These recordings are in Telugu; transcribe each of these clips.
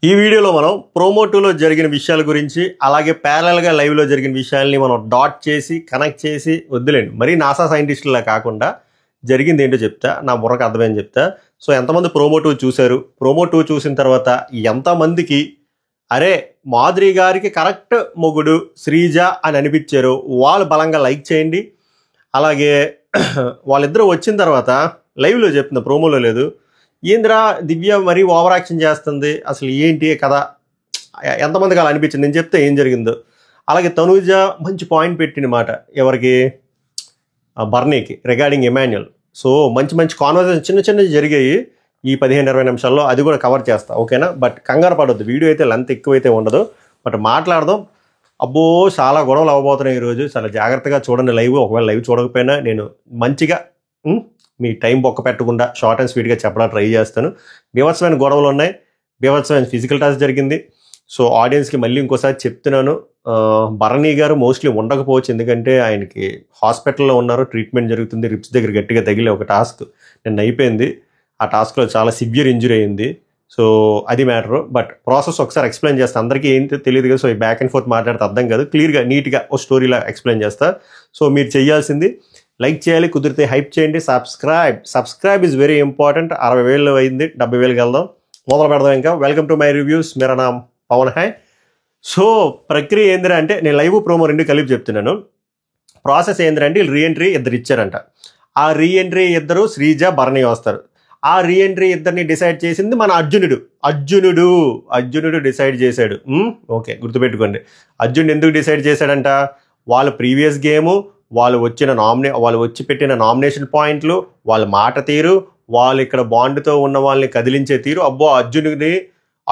ఈ వీడియోలో మనం ప్రోమో 2లో జరిగిన విషయాల గురించి అలాగే ప్యారలల్గా లైవ్లో జరిగిన విషయాల్ని మనం డాట్ చేసి కనెక్ట్ చేసి వద్దులేండి మరీ నాసా సైంటిస్టులా కాకుండా జరిగింది ఏంటో చెప్తా, నా బుర్రకు అర్థమైంది చెప్తా. సో ఎంతమంది ప్రోమో 2 చూశారు, ప్రోమో 2 చూసిన తర్వాత ఎంతమందికి అరే మాధురి గారికి కరెక్ట్ మొగుడు శ్రీజ అని అనిపించారు వాళ్ళు బలంగా లైక్ చేయండి. అలాగే వాళ్ళిద్దరూ వచ్చిన తర్వాత లైవ్లో చెప్తున్నా, ప్రోమోలో లేదు, ఏంద్రా దివ్య మరీ ఓవర్ యాక్షన్ చేస్తుంది, అసలు ఏంటి కదా ఎంతమందికి అలా అనిపించింది నేను చెప్తే ఏం జరిగిందో. అలాగే తనూజ మంచి పాయింట్ పెట్టిన మాట ఎవరికి, బర్నీకి రిగార్డింగ్ ఎమాన్యుయల్. సో మంచి మంచి కాన్వర్సేషన్ చిన్న చిన్నవి జరిగాయి ఈ 15-20 నిమిషాల్లో, అది కూడా కవర్ చేస్తా ఓకేనా. బట్ కంగారు పడొద్దు, వీడియో అయితే లెంత్ ఎక్కువైతే ఉండదు, బట్ మాట్లాడదాం. అబ్బో చాలా గొడవలు అవ్వబోతున్నాయి ఈరోజు, చాలా జాగ్రత్తగా చూడండి లైవ్. ఒకవేళ లైవ్ చూడకపోయినా నేను మంచిగా మీ టైం బొక్క పెట్టకుండా షార్ట్ అండ్ స్వీట్గా చెప్పడానికి ట్రై చేస్తాను. బీభత్సమైన గొడవలు ఉన్నాయి, బీభత్సమైన ఫిజికల్ టచ్ జరిగింది. సో ఆడియన్స్కి మళ్ళీ ఇంకోసారి చెప్తున్నాను, భరణి గారు మోస్ట్లీ ఉండకపోవచ్చు, ఎందుకంటే ఆయనకి హాస్పిటల్లో ఉన్నారు, ట్రీట్మెంట్ జరుగుతుంది, రిప్స్ దగ్గర గట్టిగా తగిలే ఒక టాస్క్ నిన్న అయిపోయింది. ఆ టాస్క్లో చాలా సివియర్ ఇంజరీ అయింది. సో అది మ్యాటరు. బట్ ప్రాసెస్ ఒకసారి ఎక్స్ప్లెయిన్ చేస్తాను, అందరికీ ఏంటో తెలియదు కదా. సో ఈ బ్యాక్ అండ్ ఫోర్త్ మాట్లాడితే అర్థం కాదు, క్లియర్గా నీట్గా ఓ స్టోరీలా ఎక్స్ప్లెయిన్ చేస్తా. సో మీరు చేయాల్సింది లైక్ చేయాలి, కుదిరితే హైప్ చేయండి, సబ్స్క్రైబ్ ఈజ్ వెరీ ఇంపార్టెంట్. 60,000 అయింది, 70,000కి వెళ్దాం, మొదలు పెడదాం. ఇంకా welcome to my reviews, Mera NAM Pawan high. So ప్రక్రియ ఏందిరా అంటే, నేను లైవ్ ప్రోమో రెండు కలిపి చెప్తున్నాను. ప్రాసెస్ ఏందిరా అంటే, వీళ్ళు రీఎంట్రీ ఇద్దరు ఇచ్చారంట. ఆ రీఎంట్రీ ఇద్దరు శ్రీజ భరణి వస్తారు. ఆ రీఎంట్రీ ఇద్దరిని డిసైడ్ చేసింది మన అర్జునుడు డిసైడ్ చేశాడు. ఓకే గుర్తుపెట్టుకోండి, అర్జునుడు ఎందుకు డిసైడ్ చేశాడంట, వాళ్ళ ప్రీవియస్ గేము, వాళ్ళు వచ్చి పెట్టిన నామినేషన్ పాయింట్లు, వాళ్ళ మాట తీరు, వాళ్ళు ఇక్కడ బాండ్తో ఉన్న వాళ్ళని కదిలించే తీరు, అబ్బో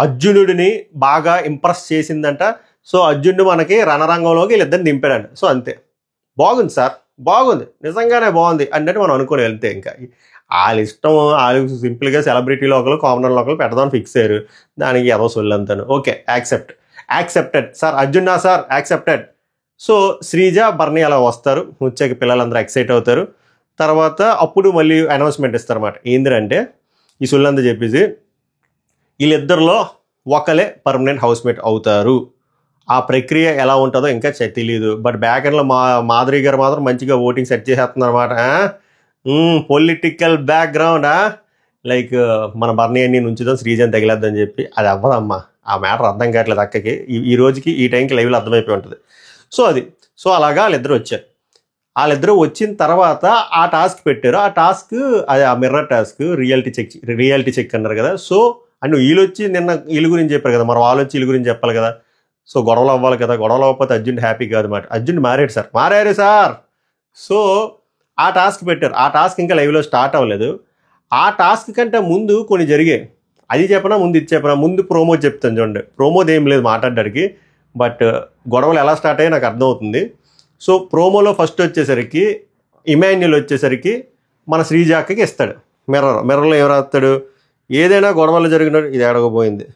అర్జునుడిని బాగా ఇంప్రెస్ చేసిందంట. సో అర్జునుడు మనకి రణరంగంలోకి వీళ్ళిద్దరిని దింపాడంట. సో అంతే, బాగుంది సార్, బాగుంది, నిజంగానే బాగుంది అన్నట్టు మనం అనుకుని వెళ్తే, ఇంకా వాళ్ళ ఇష్టం, వాళ్ళు సింపుల్గా సెలబ్రిటీలో ఒకరు కామనర్లో ఒకరు పెడదామని ఫిక్స్ అయ్యారు, దానికి ఏదో సొల్లంతాను. ఓకే యాక్సెప్టెడ్ సార్, అర్జున్నా sir accepted. So Sreeja Bharani అలా వస్తారు, వచ్చాక పిల్లలందరూ ఎక్సైట్ అవుతారు. తర్వాత అప్పుడు మళ్ళీ అనౌన్స్మెంట్ ఇస్తారన్నమాట. ఏంటంటే ఈ సుల్లంతా చెప్పేసి వీళ్ళిద్దరిలో ఒకలే పర్మనెంట్ హౌస్మేట్ అవుతారు. ఆ ప్రక్రియ ఎలా ఉంటుందో ఇంకా తెలియదు. బట్ బ్యాక్ ఎండ్లో మాధురి గారు మాత్రం మంచిగా ఓటింగ్ సెట్ చేసేస్తున్నారు అనమాట. పొలిటికల్ బ్యాక్గ్రౌండ్, లైక్ మన భరణి అన్ని నుంచుదాం శ్రీజని తగిలేద్దని చెప్పి, అది అవ్వదమ్మా, ఆ మ్యాటర్ అర్థం కావట్లేదు అక్కకి. ఈ రోజుకి ఈ టైంకి లైవ్లో అర్థమైపోయి ఉంటుంది. సో అలాగా వాళ్ళిద్దరు వచ్చారు. వాళ్ళిద్దరూ వచ్చిన తర్వాత ఆ టాస్క్ పెట్టారు. ఆ టాస్క్ అది ఆ మిర్రర్ టాస్క్, రియాలిటీ చెక్ అన్నారు కదా. సో అండ్ వీళ్ళు వచ్చి నిన్న వీళ్ళ గురించి చెప్పారు కదా, మరి వాళ్ళు వచ్చి వీళ్ళ గురించి చెప్పాలి కదా. సో గొడవలు అవ్వాలి కదా, గొడవలు అవ్వకపోతే అర్జున్ హ్యాపీ కాదు మాట. అర్జున్ మారారు సార్. సో ఆ టాస్క్ పెట్టారు. ఆ టాస్క్ ఇంకా లైవ్లో స్టార్ట్ అవ్వలేదు. ఆ టాస్క్ కంటే ముందు కొన్ని జరిగాయి, అది చెప్పనా ముందు ఇది చెప్పనా. ముందు ప్రోమో చెప్తాను చూడండి, ప్రోమోది ఏం లేదు మాట్లాడడానికి, బట్ గొడవలు ఎలా స్టార్ట్ అయ్యాయి నాకు అర్థమవుతుంది. సో ప్రోమోలో ఫస్ట్ వచ్చేసరికి ఇమాన్యుయల్ వచ్చేసరికి మన శ్రీజాకి ఇస్తాడు మిర్రర్లో. ఏం రాస్తాడు, ఏదైనా గొడవలు జరిగినట్టు ఇది ఎడగబోయింది.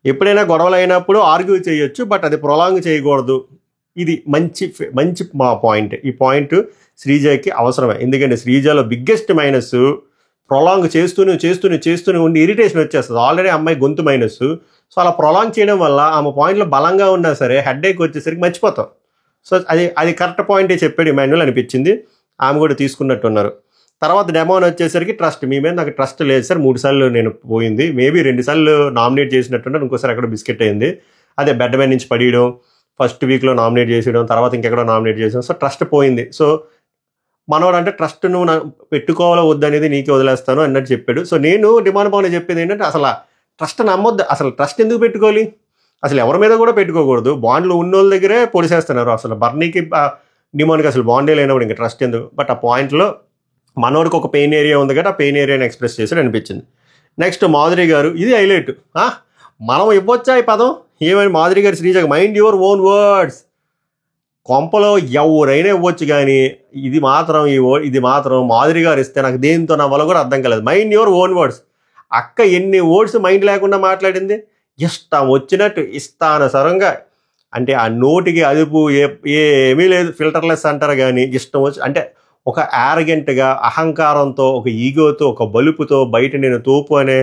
ఎప్పుడైనా గొడవలు అయినప్పుడు ఆర్గ్యూ చేయొచ్చు, బట్ అది ప్రొలాంగ్ చేయకూడదు. ఇది మంచి మా పాయింట్. ఈ పాయింట్ శ్రీజకి అవసరమే, ఎందుకంటే శ్రీజలో బిగ్గెస్ట్ మైనస్ ప్రొలాంగ్ చేస్తూనే ఉండి ఇరిటేషన్ వచ్చేస్తుంది. ఆల్రెడీ అమ్మాయి గొంతు మైనస్. సో అలా ప్రొలాంగ్ చేయడం వల్ల ఆమె పాయింట్లో బలంగా ఉన్నా సరే హెడ్ఏక్ వచ్చేసరికి మర్చిపోతాం. సో అది కరెక్ట్ పాయింటే చెప్పాడు ఇమాన్యుయల్ అనిపించింది. ఆమె కూడా తీసుకున్నట్టున్నారు. తర్వాత డెమోన్ వచ్చేసరికి ట్రస్ట్, మీ మీద నాకు ట్రస్ట్ లేదు సార్, 3 సార్లు నేను పోయింది, మేబీ 2 సార్లు నామినేట్ చేసినట్టున్నారు, ఇంకోసారి అక్కడ బిస్కెట్ అయింది, అదే బెడ్ మీద నుంచి పడియడం, ఫస్ట్ వీక్లో నామినేట్ చేసేయడం, తర్వాత ఇంకెక్కడో నామినేట్ చేసాం. సో ట్రస్ట్ పోయింది. సో మనోడు అంటే ట్రస్ట్ నువ్వు పెట్టుకోవాలో వద్దనేది నీకే వదిలేస్తాను అన్నట్టు చెప్పాడు. సో నేను డిమాండ్ పవన్ చెప్పేది ఏంటంటే, అసలు ట్రస్ట్ నమ్మొద్దు, అసలు ట్రస్ట్ ఎందుకు పెట్టుకోవాలి, అసలు ఎవరి మీద కూడా పెట్టుకోకూడదు. బాండ్లు ఉన్నోళ్ళ దగ్గరే పొడిసేస్తున్నారు. అసలు బర్నీకి డిమాండ్కి అసలు బాండే లేనప్పుడు ఇంకా ట్రస్ట్ ఎందుకు. బట్ ఆ పాయింట్లో మనోడికి ఒక పెయిన్ ఏరియా ఉంది కదా, ఆ పెయిన్ ఏరియాని ఎక్స్ప్రెస్ చేసి అనిపించింది. నెక్స్ట్ మాధురి గారు, ఇది హైలైట్. మనం ఇవ్వచ్చా ఈ పదం, ఏమని మాధురి గారు శ్రీజకి మైండ్ యువర్ ఓన్ వర్డ్స్, కొంపలో ఎవరైనా ఇవ్వచ్చు, కానీ ఇది మాత్రం మాధురి గారు ఇస్తే నాకు దేంతో నా వల్ల కూడా అర్థం కాలేదు. Mind your own words. అక్క ఎన్ని వర్డ్స్ మైండ్ లేకుండా మాట్లాడింది, ఇష్టం వచ్చినట్టు ఇష్టానుసారంగా, అంటే ఆ నోటికి అదుపు ఏమీ లేదు, ఫిల్టర్లెస్ అంటారు కానీ ఇష్టం వచ్చి, అంటే ఒక యారగెంట్గా, అహంకారంతో, ఒక ఈగోతో, ఒక బలుపుతో, బయట నేను తోపు అనే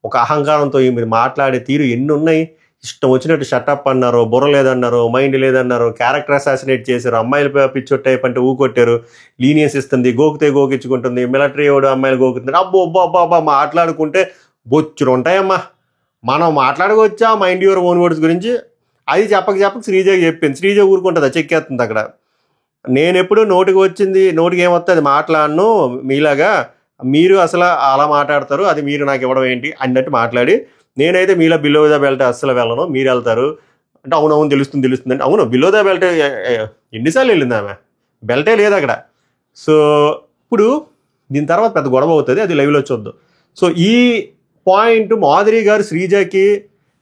ఒక అహంకారంతో మీరు మాట్లాడే తీరు ఎన్ని ఉన్నాయి. ఇష్టం వచ్చినట్టు షటప్ అన్నారు, బుర్ర లేదన్నారు, మైండ్ లేదన్నారు, క్యారెక్టర్ అసాసినేట్ చేశారు, అమ్మాయిలు పిచ్చొట్టయిపు అంటే ఊకొట్టారు, లీనియన్స్ ఇస్తుంది, గోకితే గోకించుకుంటుంది, మిలిటరీ వాడు అమ్మాయిలు గోకుతుంది. అబ్బో అబ్బా మాట్లాడుకుంటే బొచ్చులు ఉంటాయమ్మా. మనం మాట్లాడుకోవచ్చా మైండ్ యువర్ ఓన్ వర్డ్స్ గురించి? అది చెప్పక శ్రీజకి చెప్పింది. శ్రీజ ఊరుకుంటుంది, చెక్కేస్తుంది అక్కడ. నేను ఎప్పుడు నోటికి ఏమొస్తుంది అది మాట్లాడను, మీలాగా మీరు అసలు అలా మాట్లాడతారు, అది మీరు నాకు ఇవ్వడం ఏంటి అన్నట్టు మాట్లాడి, నేనైతే మీలా బిలో ద బెల్ట్ అస్సలు వెళ్ళను, మీరు వెళ్తారు అంటే అవునవును తెలుస్తుంది అంటే అవును బిలో ద బెల్ట్ ఎన్నిసార్లు వెళ్ళింది ఆమె, బెల్టే లేదు అక్కడ. సో ఇప్పుడు దీని తర్వాత పెద్ద గొడవ అవుతుంది, అది లైవ్లో చూద్దాం. సో ఈ పాయింట్ మాధురి గారు శ్రీజకి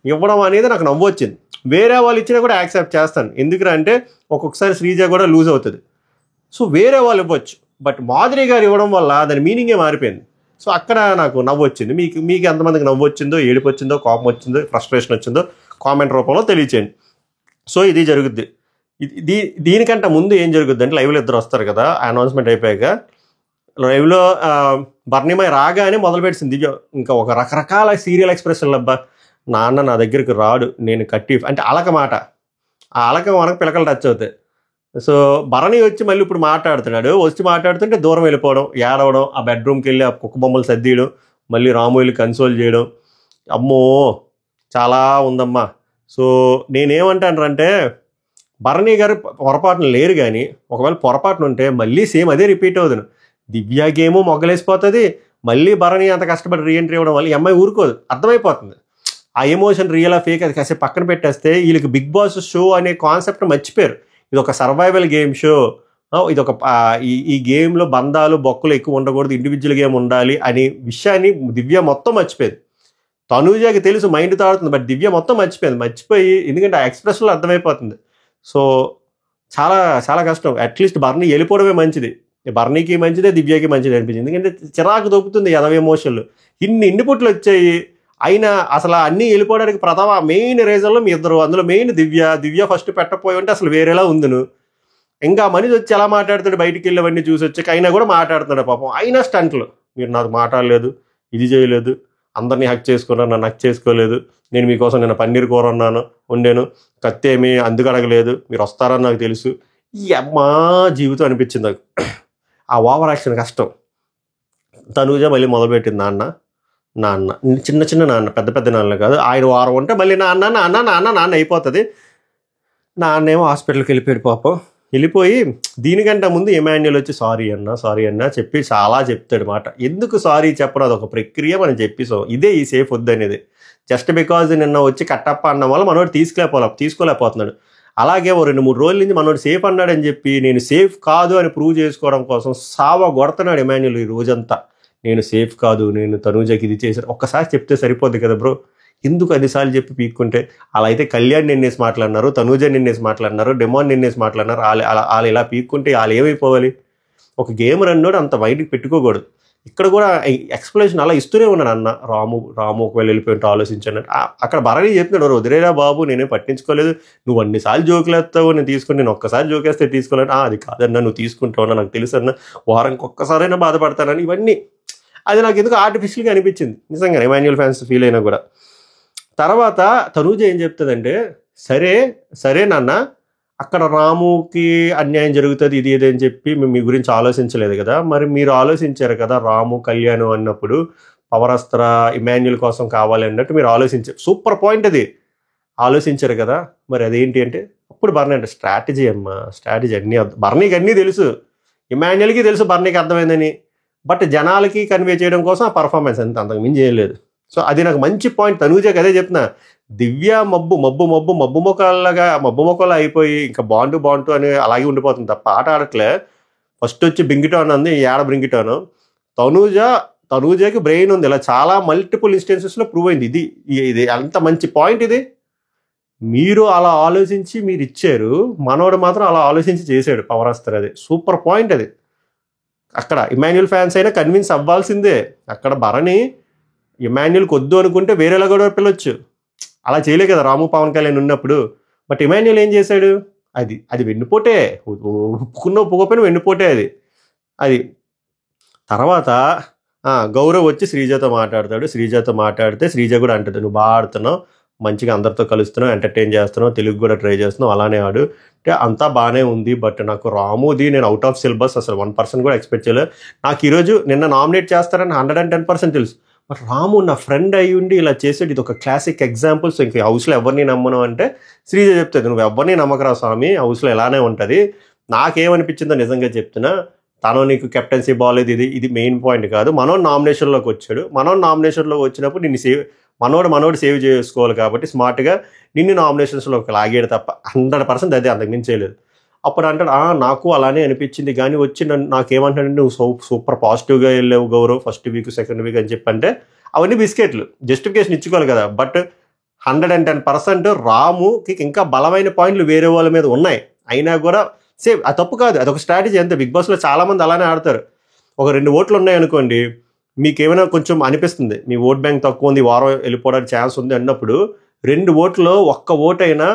ఇవ్వడం అనేది నాకు నవ్వు వచ్చింది. వేరే వాళ్ళు ఇచ్చినా కూడా యాక్సెప్ట్ చేస్తాను, ఎందుకంటే ఒక్కొక్కసారి శ్రీజ కూడా లూజ్ అవుతుంది. సో వేరే వాళ్ళు ఇవ్వచ్చు, బట్ మాధురి గారు ఇవ్వడం వల్ల దాని మీనింగే మారిపోయింది. సో అక్కడ నాకు నవ్వు వచ్చింది. మీకు ఎంతమందికి నవ్వు వచ్చిందో, ఏడుపు వచ్చిందో, కోపం వచ్చిందో, ఫ్రస్ట్రేషన్ వచ్చిందో కామెంట్ రూపంలో తెలియచేయండి. సో ఇది జరుగుద్ది. దీనికంటే ముందు ఏం జరుగుద్ది అంటే లైవ్లో ఇద్దరు వస్తారు కదా, అనౌన్స్మెంట్ అయిపోయాక లైవ్లో బర్ణిమై రాగానే మొదలుపెట్టింది దివ్య ఇంకా ఒక రకరకాల సీరియల్ ఎక్స్ప్రెషన్లు. అబ్బా నాన్న నా దగ్గరికి రాడు, నేను కట్టి అంటే అలక మాట, ఆ అలక మనకు పిలకలు టచ్ అవుతాయి. సో భరణి వచ్చి మళ్ళీ ఇప్పుడు మాట్లాడుతున్నాడు, వచ్చి మాట్లాడుతుంటే దూరం వెళ్ళిపోవడం, ఏడవడం, ఆ బెడ్రూమ్కి వెళ్ళి ఆ కుక్క బొమ్మలు సర్దీయడం, మళ్ళీ రాము వెళ్ళి కన్సోల్ చేయడం. అమ్మో చాలా ఉందమ్మా. సో నేనేమంటానంటే భరణి గారు పొరపాటున లేరు, కానీ ఒకవేళ పొరపాటున ఉంటే మళ్ళీ సేమ్ అదే రిపీట్ అవుతుంది. దివ్యాకేమో మొగ్గలేసిపోతుంది, మళ్ళీ భరణి అంత కష్టపడి రీఎంట్రీ ఇవ్వడం వల్ల ఈ అమ్మాయి ఊరుకోదు, అర్థమైపోతుంది. ఆ ఎమోషన్ రియల్ ఫేక్ అది కాసేపు పక్కన పెట్టేస్తే వీళ్ళకి బిగ్ బాస్ షో అనే కాన్సెప్ట్ మర్చిపోయారు. ఇది ఒక సర్వైవల్ గేమ్ షో, ఇది ఒక ఈ గేమ్లో బంధాలు బొక్కలు ఎక్కువ ఉండకూడదు, ఇండివిజువల్ గేమ్ ఉండాలి అనే విషయాన్ని దివ్య మొత్తం మర్చిపోయింది. తనూజకి తెలుసు మైండ్ తాడుతుంది, బట్ దివ్య మొత్తం మర్చిపోయి ఎందుకంటే ఆ ఎక్స్ప్రెషన్లో అర్థమైపోతుంది. సో చాలా చాలా కష్టం. అట్లీస్ట్ బర్నీ వెళ్ళిపోవడమే మంచిది, బర్నీకి మంచిదే, దివ్యకి మంచిది అనిపించింది. ఎందుకంటే చిరాకు దొక్కుతుంది ఎదవ ఎమోషన్లు, ఇన్ని పుట్లు వచ్చాయి. అయినా అసలు అన్నీ వెళ్ళిపోవడానికి ప్రథమ మెయిన్ రీజన్లో మీ ఇద్దరు, అందులో మెయిన్ దివ్య ఫస్ట్ పెట్టపోయి ఉంటే అసలు వేరేలా ఉందిను. ఇంకా మనిషి వచ్చి ఎలా మాట్లాడుతాడు, బయటికి వెళ్ళేవన్నీ చూసి వచ్చాక అయినా కూడా మాట్లాడుతున్నాడు పాపం. అయినా స్టంట్లు, మీరు నాకు మాట్లాడలేదు, ఇది చేయలేదు, అందరినీ హక్ చేసుకున్నాను, నన్ను హక్ చేసుకోలేదు, నేను మీకోసం నేను పన్నీర్ కూర వండాను, కత్తి ఏమీ అందుకు అడగలేదు, మీరు వస్తారని నాకు తెలుసు. ఈ అమ్మా జీవితం అనిపించింది నాకు. ఆ ఓవర్ యాక్షన్ కష్టం. తనూజ మళ్ళీ మొదలుపెట్టింది నాన్న చిన్న నాన్న, పెద్ద నాన్న కాదు. ఆయన వారం ఉంటే మళ్ళీ నాన్న అయిపోతుంది. నాన్నేమో హాస్పిటల్కి వెళ్ళిపోయాడు పాపం. వెళ్ళిపోయి దీనికంటే ముందు ఎమాన్యుల్ వచ్చి సారీ అన్న చెప్పి చాలా చెప్తాడు మాట. ఎందుకు సారీ చెప్పడం, అదొక ప్రక్రియ, మనం చెప్పేసాం. ఇదే ఈ సేఫ్ వద్దు అనేది. జస్ట్ బికాజ్ నిన్న వచ్చి కట్టప్ప అన్న వల్ల మనోడు తీసుకోలేకపోతున్నాడు. అలాగే ఓ 2-3 రోజుల నుంచి మనోడు సేఫ్ అన్నాడని చెప్పి నేను సేఫ్ కాదు అని ప్రూవ్ చేసుకోవడం కోసం కొడుతున్నాడు ఎమాన్యుల్ ఈ రోజంతా. నేను సేఫ్ కాదు, నేను తనూజకి ఇది చేశాను. ఒక్కసారి చెప్తే సరిపోద్ది కదా బ్రో, ఎందుకు 10 చెప్పి పీక్కుంటే? అలా అయితే కళ్యాణ్ నిన్నేసి మాట్లాడినారు, తనూజ నిన్నేసి మాట్లాడినారు, డెమాన్ నిన్నేసి మాట్లాడినారు. వాళ్ళు ఇలా పీక్కుంటే వాళ్ళు ఏమైపోవాలి? ఒక గేమ్ రన్నోడు అంత బయటికి పెట్టుకోకూడదు. ఇక్కడ కూడా ఎక్స్ప్లెనేషన్ అలా ఇస్తూనే ఉన్నాడు అన్న. రాము ఒకవేళ వెళ్ళిపోయింటే ఆలోచించాను. అక్కడ భరణి చెప్పినాడు, వదిలేరా బాబు, నేనే పట్టించుకోలేదు, నువ్వు అన్నిసార్లు జోకులు వేస్తావు, నేను ఒక్కసారి జోకేస్తే తీసుకోలేను. అది కాదన్నా, నువ్వు తీసుకుంటావు, నాకు తెలుసు అన్న, వారానికి ఒక్కసారైనా బాధపడతానని. ఇవన్నీ అది నాకు ఎందుకు ఆర్టిఫిషియల్గా అనిపించింది నిజంగా, ఎమాన్యుల్ ఫ్యాన్స్ ఫీల్ అయినా కూడా. తర్వాత తనూజ ఏం చెప్తుందంటే, సరే నాన్న, అక్కడ రాముకి అన్యాయం జరుగుతుంది ఇది అని చెప్పి మేము మీ గురించి ఆలోచించలేదు కదా, మరి మీరు ఆలోచించారు కదా రాము కళ్యాణ్ అన్నప్పుడు పవరస్త్ర ఇమాన్యుల్ కోసం కావాలి అన్నట్టు మీరు ఆలోచించారు. సూపర్ పాయింట్, అది ఆలోచించారు కదా, మరి అదేంటి అంటే అప్పుడు బర్నీ అంటే స్ట్రాటజీ అన్నీ బర్నీకి అన్నీ తెలుసు, ఇమాన్యుల్కి తెలుసు బర్నీకి అర్థమైందని, బట్ జనాలకి కన్వే చేయడం కోసం ఆ పర్ఫార్మెన్స్ అంతకు మించి చేయలేదు. సో అది నాకు మంచి పాయింట్. తనూజకి అదే చెప్తున్నా, దివ్య మబ్బు మొక్కలాగా అయిపోయి ఇంకా బాంటు అని అలాగే ఉండిపోతుంది తప్ప ఆట ఆడట్లే. ఫస్ట్ వచ్చి బ్రింగిటాన్ అంది, బ్రింగిటాను. తనూజకి బ్రెయిన్ ఉంది, ఇలా చాలా మల్టిపుల్ ఇన్స్టెన్సెస్లో ప్రూవ్ అయింది. ఇది అంత మంచి పాయింట్. ఇది మీరు అలా ఆలోచించి మీరు ఇచ్చారు, మనోడు మాత్రం అలా ఆలోచించి చేశాడు పవరస్త్ర. అది సూపర్ పాయింట్. అది అక్కడ ఇమాన్యుల్ ఫ్యాన్స్ అయినా కన్విన్స్ అవ్వాల్సిందే. అక్కడ భరణి ఇమాన్యుల్కి వద్దు అనుకుంటే వేరేలా కూడా పిలవచ్చు, అలా చేయలే కదా రాము పవన్ కళ్యాణ్ ఉన్నప్పుడు. బట్ ఇమాన్యుల్ ఏం చేశాడు, అది వెన్నుపోటే, ఒప్పుకోకపోయినా వెన్నుపోటే అది. తర్వాత గౌరవ్ వచ్చి శ్రీజతో మాట్లాడతాడు. శ్రీజతో మాట్లాడితే శ్రీజ కూడా అంటుంది, నువ్వు బాగా ఆడుతున్నావు, మంచిగా అందరితో కలుస్తున్నావు, ఎంటర్టైన్ చేస్తున్నావు, తెలుగు కూడా ట్రై చేస్తున్నావు, అలానే ఆడు అంటే అంతా బాగానే ఉంది. బట్ నాకు రాముది నేను అవుట్ ఆఫ్ సిలబస్ అసలు 1% కూడా ఎక్స్పెక్ట్ చేయలేదు. నాకు ఈరోజు నిన్న నామినేట్ చేస్తారని 110% తెలుసు. బట్ రాము నా ఫ్రెండ్ అయ్యి ఉండి ఇలా చేసాడు, ఇది ఒక క్లాసిక్ ఎగ్జాంపుల్. సో ఇంక హౌస్లో ఎవరిని నమ్మను అంటే శ్రీజ చెప్తుంది, నువ్వు ఎవరిని నమ్మకరా స్వామి, హౌస్లో ఎలానే ఉంటుంది. నాకేమనిపించిందో నిజంగా చెప్తున్నా, తను నీకు కెప్టెన్సీ బాగాలేదు, ఇది మెయిన్ పాయింట్ కాదు. మనోడు నామినేషన్లోకి వచ్చాడు, నామినేషన్లోకి వచ్చినప్పుడు నిన్ను మనోడు సేవ్ చేసుకోవాలి కాబట్టి స్మార్ట్గా నిన్ను నామినేషన్స్లోకి లాగాడు తప్ప 100% అదే, అంతకుమించి చేయలేదు. అప్పుడు అంటాడు, నాకు అలానే అనిపించింది కానీ వచ్చి నాకేమంటాడంటే, నువ్వు సూపర్ పాజిటివ్గా వెళ్ళావు Gaurav first week second week అని చెప్పంటే అవన్నీ బిస్కెట్లు, జస్టిఫికేషన్ ఇచ్చుకోవాలి కదా. బట్ 110% రాముకి ఇంకా బలమైన పాయింట్లు వేరే వాళ్ళ మీద ఉన్నాయి, అయినా కూడా సేమ్. అది తప్పు కాదు, అదొక స్ట్రాటజీ అంతే. బిగ్ బాస్లో చాలామంది అలానే ఆడతారు. ఒక 2 ఓట్లు ఉన్నాయనుకోండి, మీకు ఏమైనా కొంచెం అనిపిస్తుంది మీ ఓట్ బ్యాంక్ తక్కువ ఉంది, వారం వెళ్ళిపోవడానికి ఛాన్స్ ఉంది అన్నప్పుడు 2 ఓట్లో ఒక్క ఓటైనా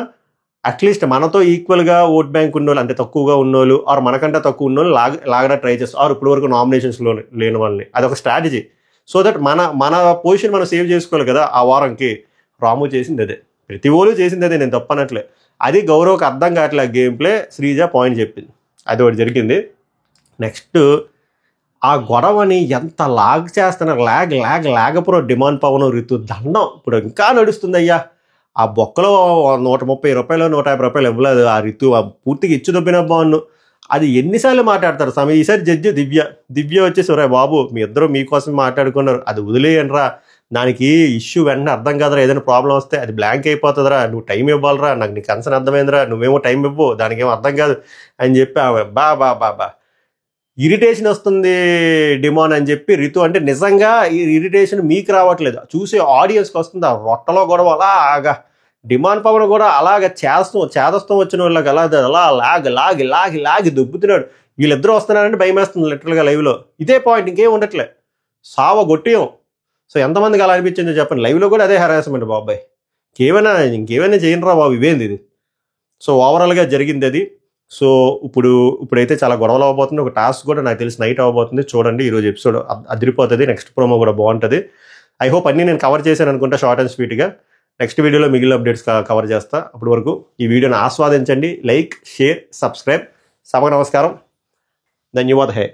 అట్లీస్ట్ మనతో ఈక్వల్గా ఓట్ బ్యాంక్ ఉన్నోళ్ళు, అంటే తక్కువగా ఉన్నోళ్ళు ఆర్ మనకంటే తక్కువ ఉన్నోళ్ళు లాగడా ట్రై చేస్తారు, ఆర్ ఇప్పుడు వరకు నామినేషన్స్లో లేని వాళ్ళని. అదొక స్ట్రాటజీ. సో దట్ మన పొజిషన్ మనం సేవ్ చేసుకోవాలి కదా. ఆ వారంకి రాము చేసింది అదే, ప్రతి ఓళ్ళు చేసింది అదే, నేను తప్పనట్లే. అది గౌరవ్కి అర్థం కావట్లే గేమ్ ప్లే. శ్రీజ పాయింట్ చెప్పింది, అది ఒకటి జరిగింది. నెక్స్ట్ ఆ గొడవని ఎంత లాగ్ చేస్తున్నారు, లాగ్ ప్రో డిమాండ్ పవన్ రితు దండం ఇప్పుడు ఇంకా నడుస్తుంది అయ్యా. ఆ బొక్కలో 130 రూపాయలు 150 రూపాయలు ఇవ్వలేదు ఆ రితు, పూర్తిగా ఇచ్చి దొబ్బిన బాగున్ను. అది ఎన్నిసార్లు మాట్లాడతారు స్వామి. ఈసారి జడ్జి దివ్య వచ్చేసి, రే బాబు మీ ఇద్దరు మీకోసం మాట్లాడుకున్నారు, అది వదిలేయండిరా, దానికి ఇష్యూ వెంటనే అర్థం కాదురా, ఏదైనా ప్రాబ్లం వస్తే అది బ్లాంక్ అయిపోతుందిరా, నువ్వు టైం ఇవ్వాలరా, నాకు నీ కన్సర్న్ అర్థమైందిరా, నువ్వేమో టైం ఇవ్వు, దానికి ఏమో అర్థం కాదు అని చెప్పి బా ఇరిటేషన్ వస్తుంది డిమాండ్ అని చెప్పి రితు అంటే, నిజంగా ఈ ఇరిటేషన్ మీకు రావట్లేదు, చూసే ఆడియన్స్కి వస్తుంది. ఆ రొట్టలో గొడవ అలాగా డిమాండ్ పవన్ కూడా అలాగ చేదస్తం వచ్చిన వాళ్ళకి అలా లాగి దుబ్బుతున్నాడు. వీళ్ళిద్దరూ వస్తున్నారంటే భయం వేస్తుంది లిటరల్గా లైవ్లో. ఇదే పాయింట్, ఇంకేం ఉండట్లే, సావ గొట్టియం. సో ఎంతమందికి అలా అనిపించిందో చెప్పండి. లైవ్లో కూడా అదే హెరాస్మెంట్ బాబాయ్, ఇంకేమైనా చేయండిరా బాబు, ఇవేంది ఇది. సో ఓవరాల్గా జరిగింది అది. సో ఇప్పుడైతే చాలా గొడవలు అవ్వబోతుంది. ఒక టాస్క్ కూడా నాకు తెలిసి నైట్ అవ్వబోతుంది, చూడండి. ఈరోజు ఎపిసోడ్ అదిరిపోతుంది, నెక్స్ట్ ప్రోమో కూడా బాగుంటుంది. ఐ హోప్ అన్నీ నేను కవర్ చేశాను అనుకుంటా, షార్ట్ అండ్ స్వీట్గా. నెక్స్ట్ వీడియోలో మిగిలిన అప్డేట్స్ కవర్ చేస్తా. అప్పటి వరకు ఈ వీడియోని ఆస్వాదించండి. Like, share, subscribe. సభకు నమస్కారం, ధన్యవాద్ హై.